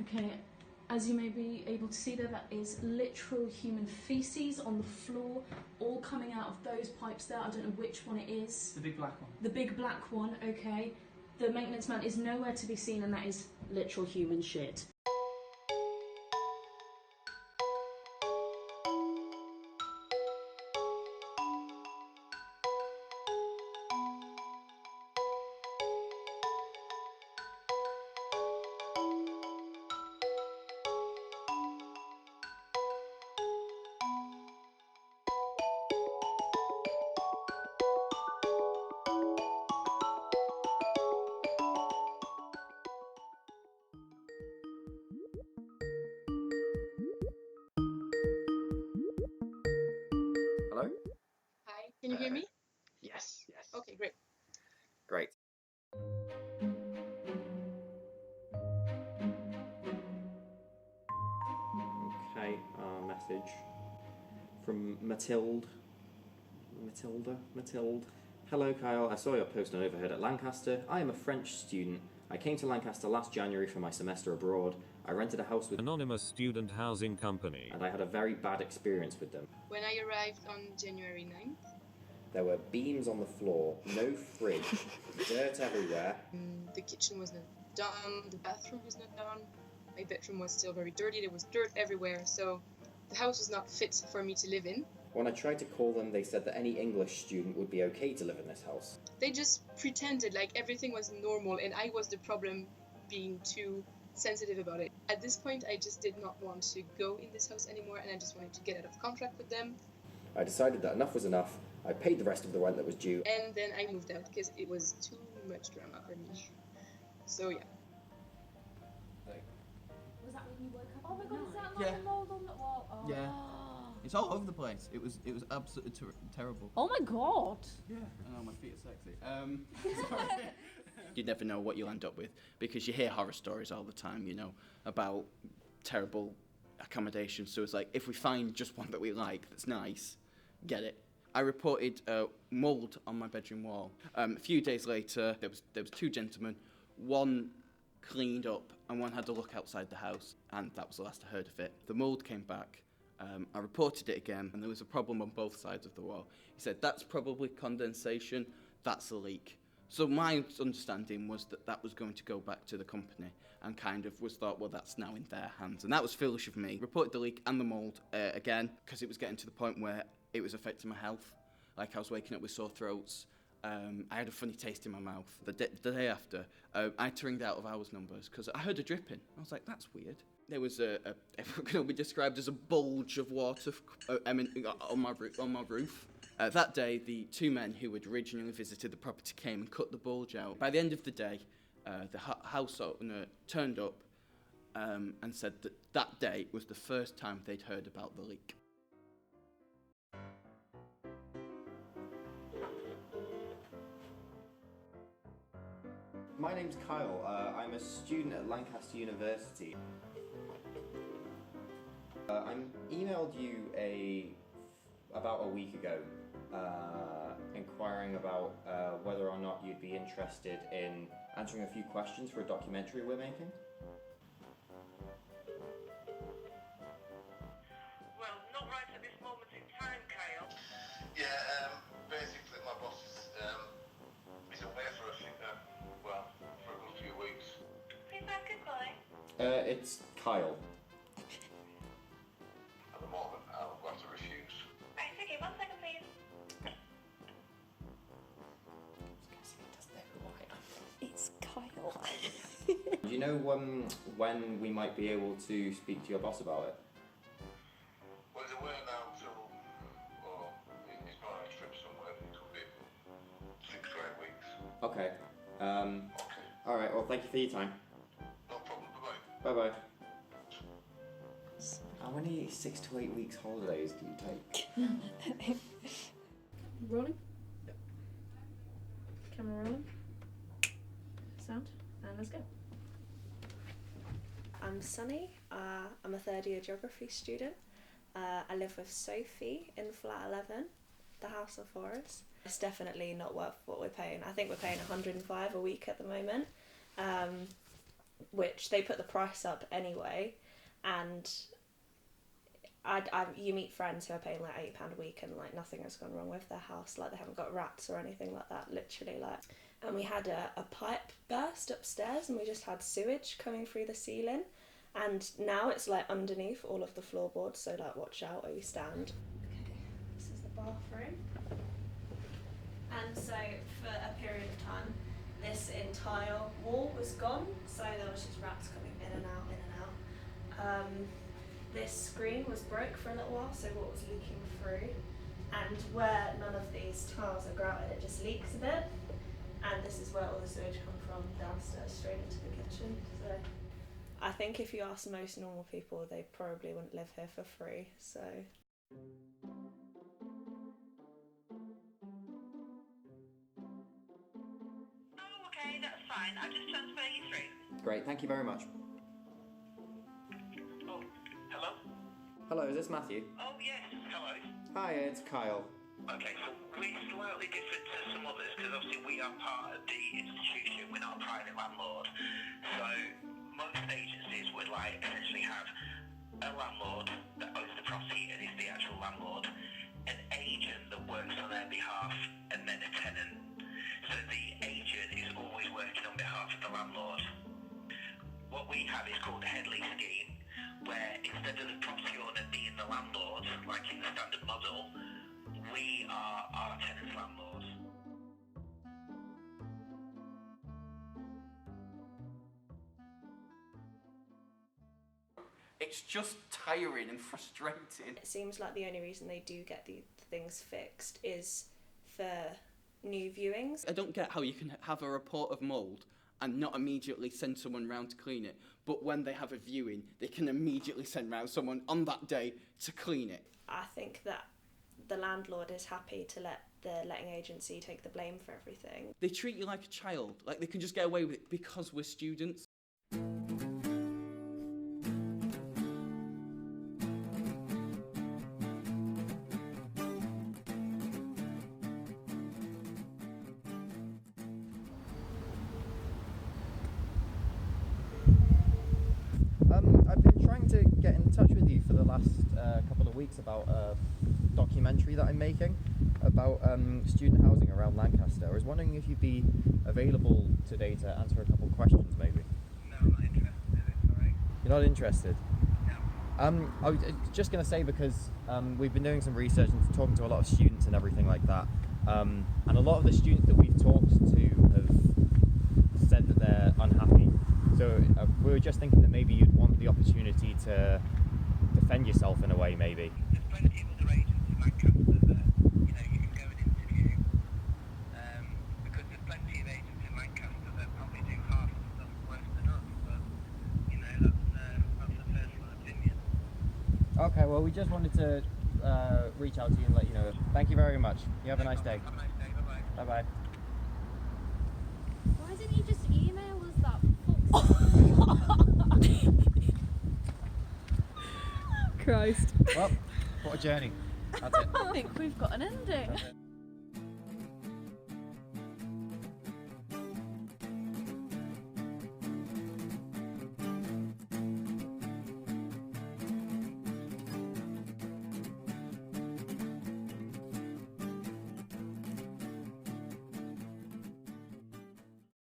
Okay, as you may be able to see there, that is literal human feces on the floor, all coming out of those pipes there. I don't know which one it is. The big black one. The big black one, okay. The maintenance man is nowhere to be seen, and that is literal human shit. Hello? Hi, can you hear me? Yes. Okay, great. Great. Okay, message from Matilde. Hello, Kyle. I saw your post on overhead at Lancaster. I am a French student. I came to Lancaster last January for my semester abroad. I rented a house with Anonymous Student Housing Company, and I had a very bad experience with them. When I arrived on January 9th, There were beams on the floor, no fridge, dirt everywhere. the kitchen was not done, the bathroom was not done, my bedroom was still very dirty, there was dirt everywhere, so the house was not fit for me to live in. When I tried to call them, they said that any English student would be okay to live in this house. They just pretended like everything was normal and I was the problem being too sensitive about it. At this point, I just did not want to go in this house anymore and I just wanted to get out of contract with them. I decided that enough was enough. I paid the rest of the rent that was due. And then I moved out because it was too much drama for me. So yeah. Was that when you woke up? Oh my god, is that Yeah. like a mold on the wall? Oh. Yeah. It's all over the place. It was absolutely terrible. Oh my god. Yeah. I know, my feet are sexy. Sorry. You never know what you'll end up with because you hear horror stories all the time, you know, about terrible accommodation. So it's like, if we find just one that we like that's nice, get it. I reported mould on my bedroom wall. A few days later, there was two gentlemen. One cleaned up and one had a look outside the house, and that was the last I heard of it. The mould came back. I reported it again, and there was a problem on both sides of the wall. He said, that's probably condensation, that's a leak. So my understanding was that that was going to go back to the company and kind of was thought, well, that's now in their hands. And that was foolish of me. Reported the leak and the mould again because it was getting to the point where it was affecting my health. Like I was waking up with sore throats. I had a funny taste in my mouth. The day after, I had to ring the out-of-hours numbers because I heard a dripping. I was like, that's weird. There was it can be described as a bulge of water on my roof. That day, the two men who had originally visited the property came and cut the bulge out. By the end of the day, the house owner turned up and said that that day was the first time they'd heard about the leak. My name's Kyle. I'm a student at Lancaster University. I emailed you about a week ago, inquiring about whether or not you'd be interested in answering a few questions for a documentary we're making. Well, not right at this moment in time, Kyle. Yeah, basically my boss is away for a good few weeks. Who's that goodbye? It's Kyle. At the moment, I'll have to refuse. Right, okay, 1 second, please. It's Kyle. Do you know when we might be able to speak to your boss about it? Well, he's away now till, he's gone on a trip somewhere. It could be 6 to 8 weeks. Okay. Okay, Alright, well, thank you for your time. no problem. Bye-bye. Bye-bye. How many 6 to 8 weeks holidays do you take? Rolling? Yep. Camera rolling. Sound. And let's go. I'm Sunny. I'm a third year geography student. I live with Sophie in flat 11, the house before us. It's definitely not worth what we're paying. I think we're paying 105 a week at the moment. which they put the price up anyway, and you meet friends who are paying like £8 a week, and like nothing has gone wrong with their house. Like they haven't got rats or anything like that. Literally, like. And we had a pipe burst upstairs, and we just had sewage coming through the ceiling. And now it's like underneath all of the floorboards, so like watch out where you stand. Okay, this is the bathroom. And so for a period of time, this entire wall was gone, so there was just rats coming in and out, in and out. This screen was broke for a little while, so what was leaking through, and where none of these tiles are grouted, it just leaks a bit, and this is where all the sewage comes from, downstairs straight into the kitchen. So I think if you ask most normal people, they probably wouldn't live here for free, so. Oh, okay, that's fine. I'll just transfer you through. Great, thank you very much. Oh, hello? Hello, is this Matthew? Oh, yes, hello. Hi, it's Kyle. Okay, so we're slightly different to some others because obviously we are part of the institution, we're not a private landlord. So most agencies would like essentially have a landlord that owns the property and is the actual landlord, an agent that works on their behalf, and then a tenant. So the agent is always working on behalf of the landlord. What we have is called a head lease scheme, where instead of the property owner being the landlord, like in the standard model, we are our tenant's landlord. It's just tiring and frustrating. It seems like the only reason they do get the things fixed is for new viewings. I don't get how you can have a report of mould and not immediately send someone round to clean it, but when they have a viewing, they can immediately send round someone on that day to clean it. I think that the landlord is happy to let the letting agency take the blame for everything. They treat you like a child, like they can just get away with it because we're students. I've been trying to get in touch with you for the last couple of weeks about a documentary that I'm making about student housing around Lancaster. I was wondering if you'd be available today to answer a couple of questions, maybe. No, I'm not interested in it, sorry. You're not interested? No. I was just going to say, because we've been doing some research and talking to a lot of students and everything like that, and a lot of the students that we've talked to have said that they're unhappy. So we were just thinking that maybe you'd want the opportunity to defend yourself in a way, maybe. There's plenty of other agents in Lancaster that, you can go and interview, because there's plenty of agents in Lancaster that probably do half the stuff worse than us, but, that's a personal opinion. Okay, well, we just wanted to reach out to you and let you know. Thank you very much. You have a nice day. Have a nice day, bye-bye. Bye-bye. Why didn't you just email us that? Christ. Well, what a journey. That's it. I think we've got an ending.